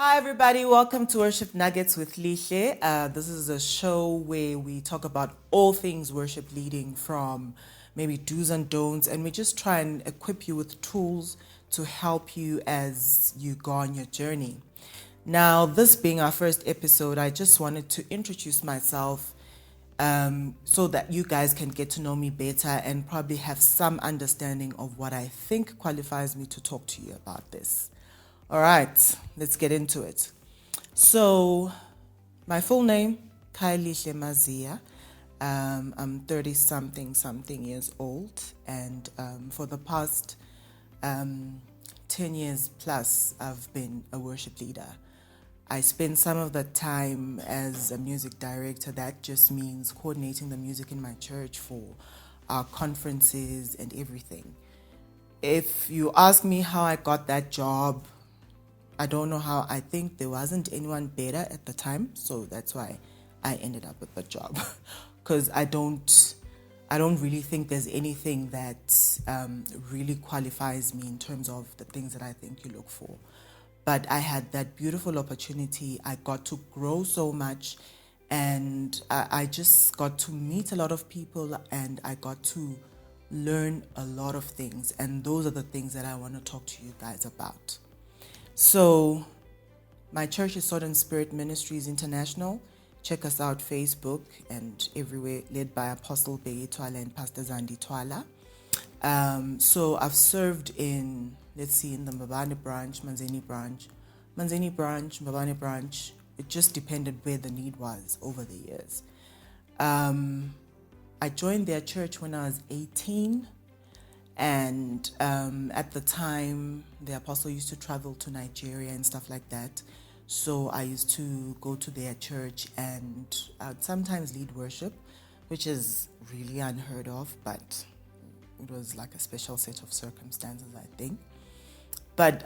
Hi, everybody. Welcome to Worship Nuggets with Lihle. This is a show where we talk about all things worship leading, from maybe do's and don'ts, and we just try and equip you with tools to help you as you go on your journey. Now, this being our first episode, I just wanted to introduce myself so that you guys can get to know me better and probably have some understanding of what I think qualifies me to talk to you about this. All right, let's get into it. So, my full name, Lihle Mazia. I'm 30 something years old, and for the past 10 years plus, I've been a worship leader. I spend some of the time as a music director. That just means coordinating the music in my church for our conferences and everything. If you ask me how I got that job, I don't know how. I think there wasn't anyone better at the time, so that's why I ended up with the job. Because I don't really think there's anything that really qualifies me in terms of the things that I think you look for. But I had that beautiful opportunity. I got to grow so much, and I just got to meet a lot of people, and I got to learn a lot of things. And those are the things that I want to talk to you guys about. So, my church is Sword and Spirit Ministries International. Check us out, Facebook and everywhere, led by Apostle Beye Twala and Pastor Zandi Twala. So I've served in the Mbabane branch, Mbabane branch. It just depended where the need was over the years. I joined their church when I was 18. And at the time, the apostle used to travel to Nigeria and stuff like that. So I used to go to their church, and I'd sometimes lead worship, which is really unheard of, but it was like a special set of circumstances, I think. But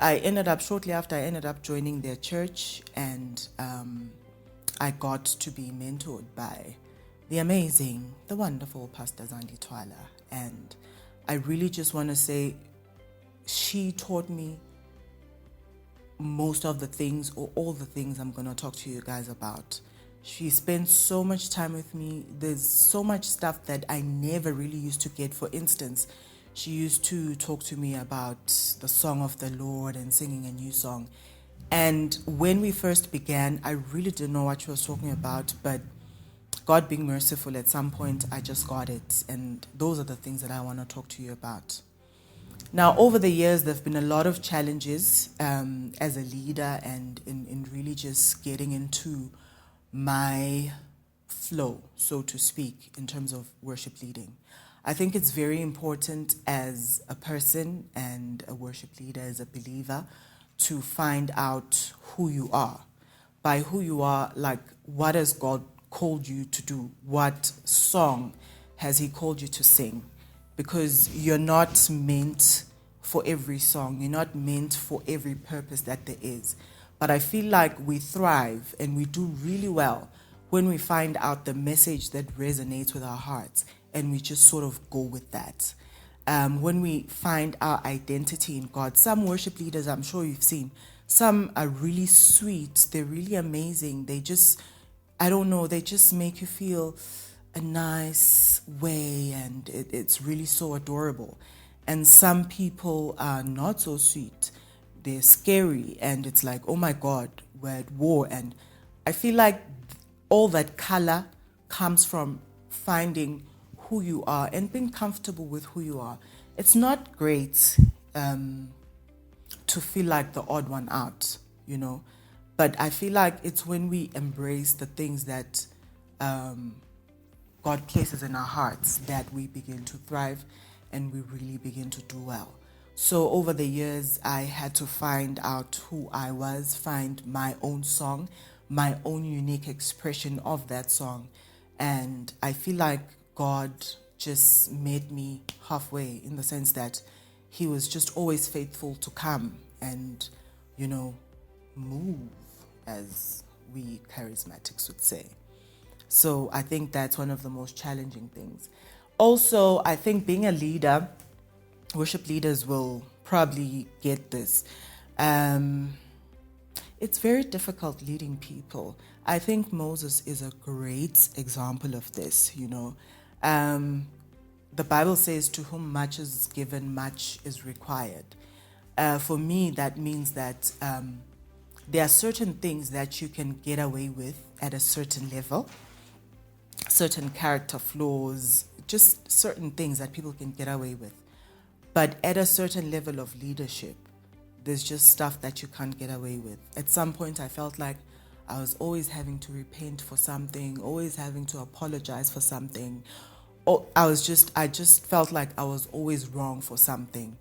shortly after, I ended up joining their church, and I got to be mentored by the amazing, the wonderful Pastor Zandi Twala. And I really just want to say she taught me most of the things, or all the things I'm going to talk to you guys about. She spent so much time with me. There's so much stuff that I never really used to get. For instance, she used to talk to me about the song of the Lord and singing a new song. And when we first began, I really didn't know what she was talking about, but God being merciful, at some point I just got it, and those are the things that I want to talk to you about. Now, over the years, there have been a lot of challenges as a leader, and in really just getting into my flow, so to speak, in terms of worship leading. I think it's very important as a person and a worship leader, as a believer, to find out who you are. By who you are, like, what has God called you to do? What song has he called you to sing? Because you're not meant for every song. You're not meant for every purpose that there is. But I feel like we thrive and we do really well when we find out the message that resonates with our hearts, and we just sort of go with that. When we find our identity in God. Some worship leaders, I'm sure you've seen, some are really sweet. They're really amazing. They just make you feel a nice way, and it's really so adorable. And some people are not so sweet. They're scary, and it's like, oh my God, we're at war. And I feel like all that color comes from finding who you are and being comfortable with who you are. It's not great to feel like the odd one out, But I feel like it's when we embrace the things that God places in our hearts that we begin to thrive and we really begin to do well. So over the years, I had to find out who I was, find my own song, my own unique expression of that song. And I feel like God just met me halfway, in the sense that he was just always faithful to come and, move, as we charismatics would say. So I think that's one of the most challenging things. Also, I think being a leader, worship leaders will probably get this. it's very difficult leading people. I think Moses is a great example of this, you know. The Bible says, to whom much is given, much is required. For me, that means that there are certain things that you can get away with at a certain level, certain character flaws, just certain things that people can get away with. But at a certain level of leadership, there's just stuff that you can't get away with. At some point, I felt like I was always having to repent for something, always having to apologize for something. Or I just felt like I was always wrong for something.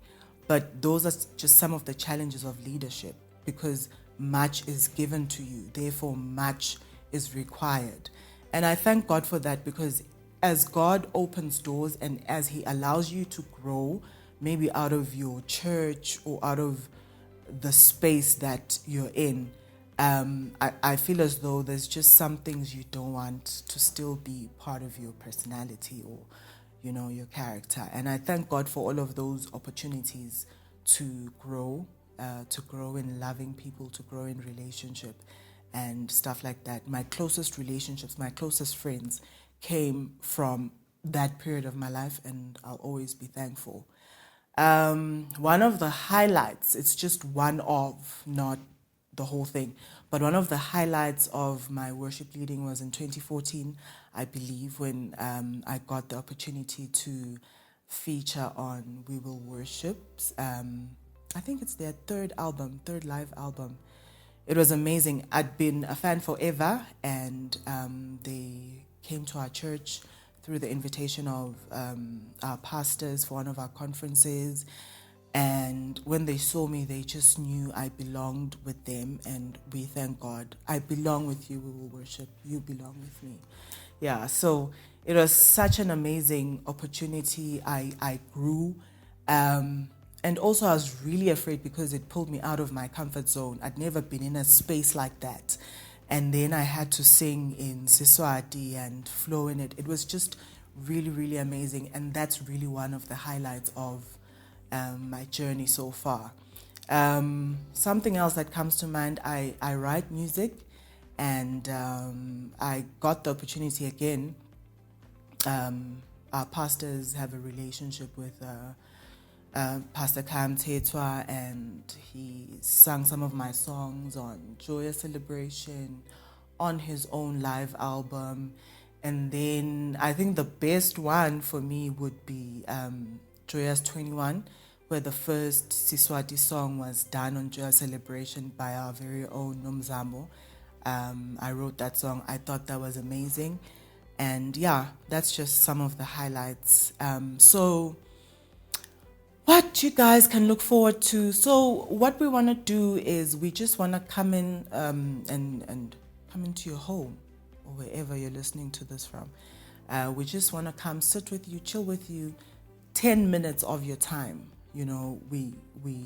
But those are just some of the challenges of leadership, because much is given to you, therefore much is required. And I thank God for that, because as God opens doors and as He allows you to grow, maybe out of your church or out of the space that you're in, I feel as though there's just some things you don't want to still be part of your personality or, you know, your character. And I thank God for all of those opportunities to grow in loving people, to grow in relationship and stuff like that. My closest relationships, my closest friends came from that period of my life, and I'll always be thankful. One of the highlights, it's just one of, not the whole thing, but one of the highlights of my worship leading was in 2014, I believe, when I got the opportunity to feature on We Will Worship. I think it's their third live album. It was amazing. I'd been a fan forever, and they came to our church through the invitation of our pastors for one of our conferences. And when they saw me, they just knew I belonged with them, and we thank God. I belong with you, we will worship. You belong with me. Yeah, so it was such an amazing opportunity. I grew. And also I was really afraid because it pulled me out of my comfort zone. I'd never been in a space like that. And then I had to sing in Siswati and flow in it. It was just really, really amazing. And that's really one of the highlights of my journey so far. Something else that comes to mind, I write music, and I got the opportunity again. Our pastors have a relationship with Pastor Kam Tetwa, and he sang some of my songs on Joyous Celebration, on his own live album. And then I think the best one for me would be Joyous 21, where the first Siswati song was done on Joyous Celebration by our very own Nomzamo. I wrote that song. I thought that was amazing. And yeah, that's just some of the highlights. So what you guys can look forward to. So what we want to do is we just want to come in and come into your home or wherever you're listening to this from. We just want to come sit with you, chill with you, 10 minutes of your time. You know, we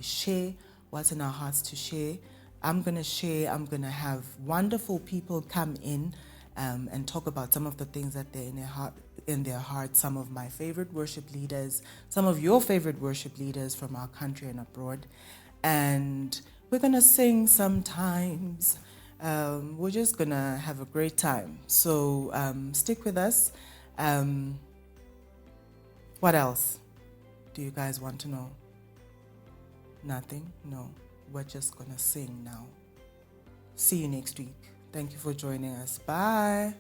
share what's in our hearts to share. I'm going to share. I'm going to have wonderful people come in and talk about some of the things that they're in their heart. Some of my favorite worship leaders, some of your favorite worship leaders from our country and abroad. And we're going to sing sometimes. We're just going to have a great time. So stick with us. What else do you guys want to know? Nothing? No. We're just going to sing now. See you next week. Thank you for joining us. Bye.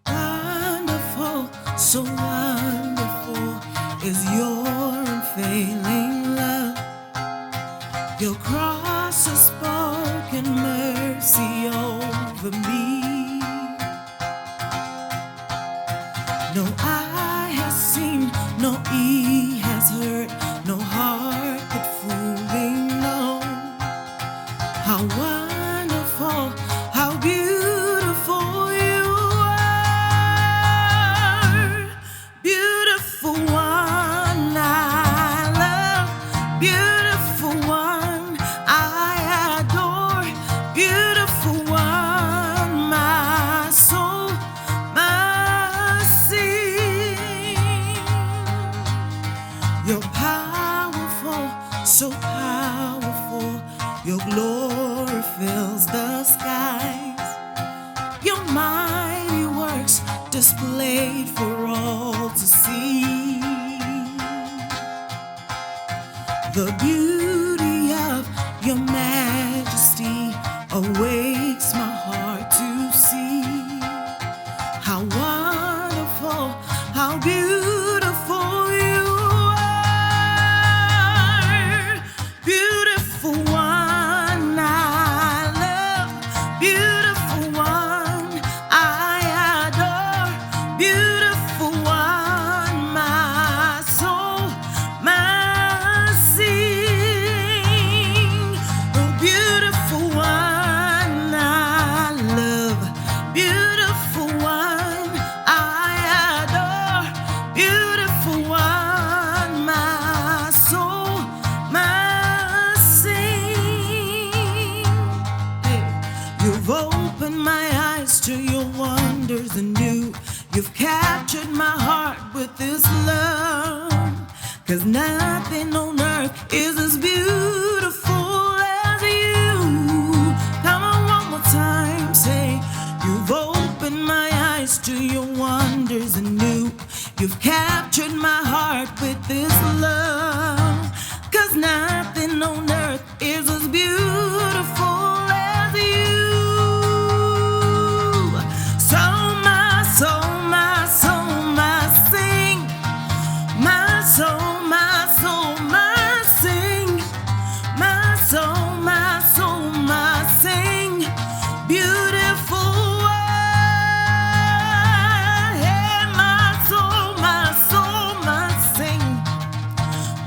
Wonderful, so wonderful is your unfailing love. Your cross has spoken mercy over me. No eye has seen, no ear has heard, no heart could fully know how wonderful, how beautiful you are. Beautiful one I love, beautiful one I adore, beautiful one my soul must sing. You're powerful, so powerful, your glory fills the skies. Your mighty works displayed for all to see. The beauty of your majesty awakes my heart to see. How wonderful, how beautiful you are. Beautiful one, I love. Beautiful one, I adore. Beautiful one, my soul, my sing. Oh, beautiful one, I love. Beautiful one, I adore. Beautiful one, my soul, my sing. Hey, you've opened my eyes to your wonders anew. You've captured my heart with this love. 'Cause nothing on earth is as beautiful as you. Come on, one more time, say, you've opened my eyes to your wonders anew. You've captured my heart with this love. 'Cause nothing on earth is as beautiful as you. So my soul, my soul, my sing. My soul, my soul, my sing. My soul, my soul, my sing. Beautiful one. Hey, my soul, my sing.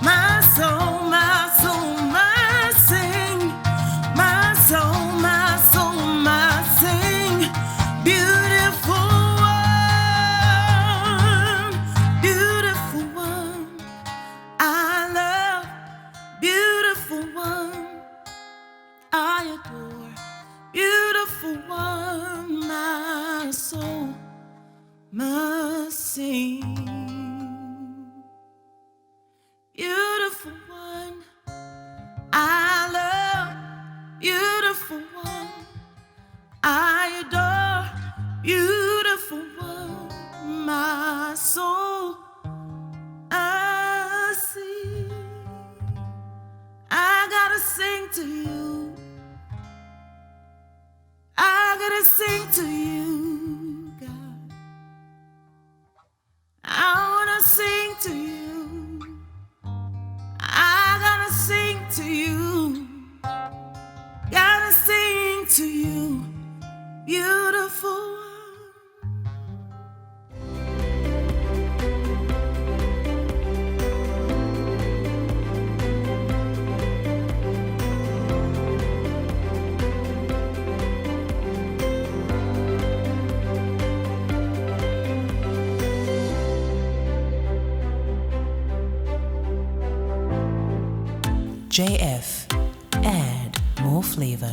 My soul, my sing. My soul, my sing. Beautiful one. Beautiful one, I love. Beautiful one, I adore. Beautiful one, my soul must sing. Beautiful one, I love. Beautiful one, I adore. Beautiful one, my soul I see. I gotta sing to you. I gotta sing to you, God. I wanna sing to you. I gotta sing to you. Gotta sing to you, beautiful one. JF, add more flavor.